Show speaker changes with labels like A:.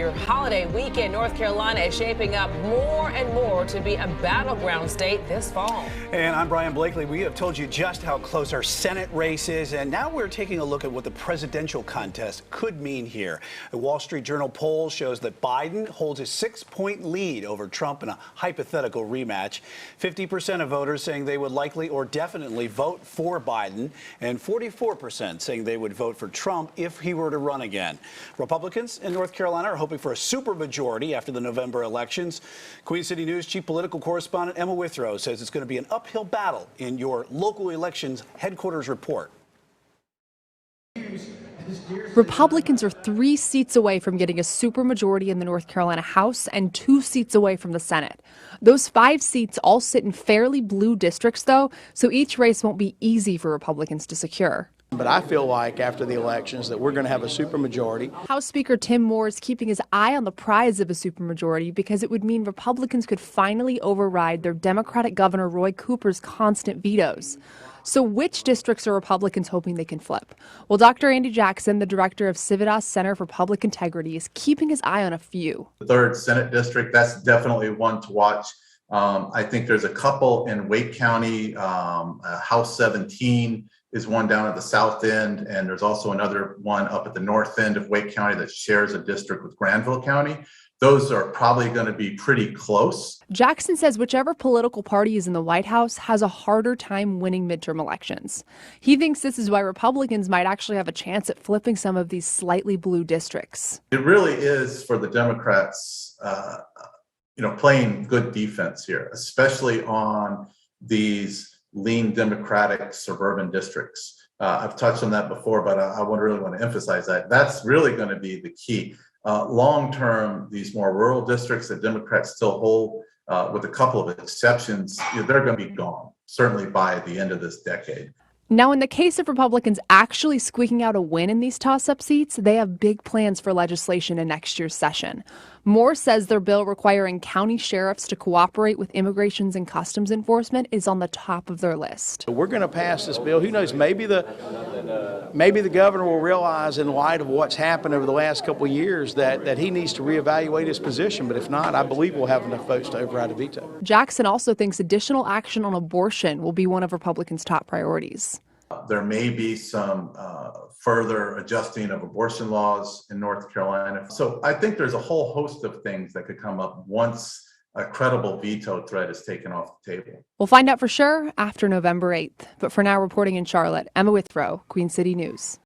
A: your holiday weekend. North Carolina is shaping up more and more to be a battleground state this fall.
B: And I'm Brian Blakely. We have told you just how close our Senate race is, and now we're taking a look at what the presidential contest could mean here. The Wall Street Journal poll shows that Biden holds a 6-point lead over Trump in a hypothetical rematch. 50% of voters saying they would likely or definitely vote for Biden, and 44% saying they would vote for Trump if he were to run again. Republicans in North Carolina are hoping for a supermajority after the November elections. Queen City News chief political correspondent Emma Withrow says it's going to be an uphill battle in your local elections headquarters report.
C: Republicans are 3 seats away from getting a supermajority in the North Carolina House and 2 seats away from the Senate. Those 5 seats all sit in fairly blue districts, though, so each race won't be easy for Republicans to secure.
D: But I feel like after the elections that we're going to have a supermajority.
C: House Speaker Tim Moore is keeping his eye on the prize of a supermajority because it would mean Republicans could finally override their Democratic Governor Roy Cooper's constant vetoes. So which districts are Republicans hoping they can flip? Well, Dr. Andy Jackson, the director of Civitas Center for Public Integrity, is keeping his eye on a few.
E: The 3rd Senate district, that's definitely one to watch. I think there's a couple in Wake County. House 17 is one down at the south end, and there's also another one up at the north end of Wake County that shares a district with Granville County. Those are probably going to be pretty close.
C: Jackson says whichever political party is in the White House has a harder time winning midterm elections. He thinks this is why Republicans might actually have a chance at flipping some of these slightly blue districts.
E: It really is for the Democrats, playing good defense here, especially on these lean Democratic suburban districts. I've touched on that before, but I really want to emphasize that. That's really going to be the key. Long term, these more rural districts that Democrats still hold, with a couple of exceptions, they're going to be gone, certainly by the end of this decade.
C: Now, in the case of Republicans actually squeaking out a win in these toss-up seats, they have big plans for legislation in next year's session. Moore says their bill requiring county sheriffs to cooperate with Immigration and Customs Enforcement is on the top of their list.
D: We're going to pass this bill. Who knows? Maybe the governor will realize, in light of what's happened over the last couple of years, that he needs to reevaluate his position. But if not, I believe we'll have enough votes to override a veto.
C: Jackson also thinks additional action on abortion will be one of Republicans' top priorities.
E: There may be some further adjusting of abortion laws in North Carolina. So I think there's a whole host of things that could come up once a credible veto threat is taken off the table.
C: We'll find out for sure after November 8th. But for now, reporting in Charlotte, Emma Withrow, Queen City News.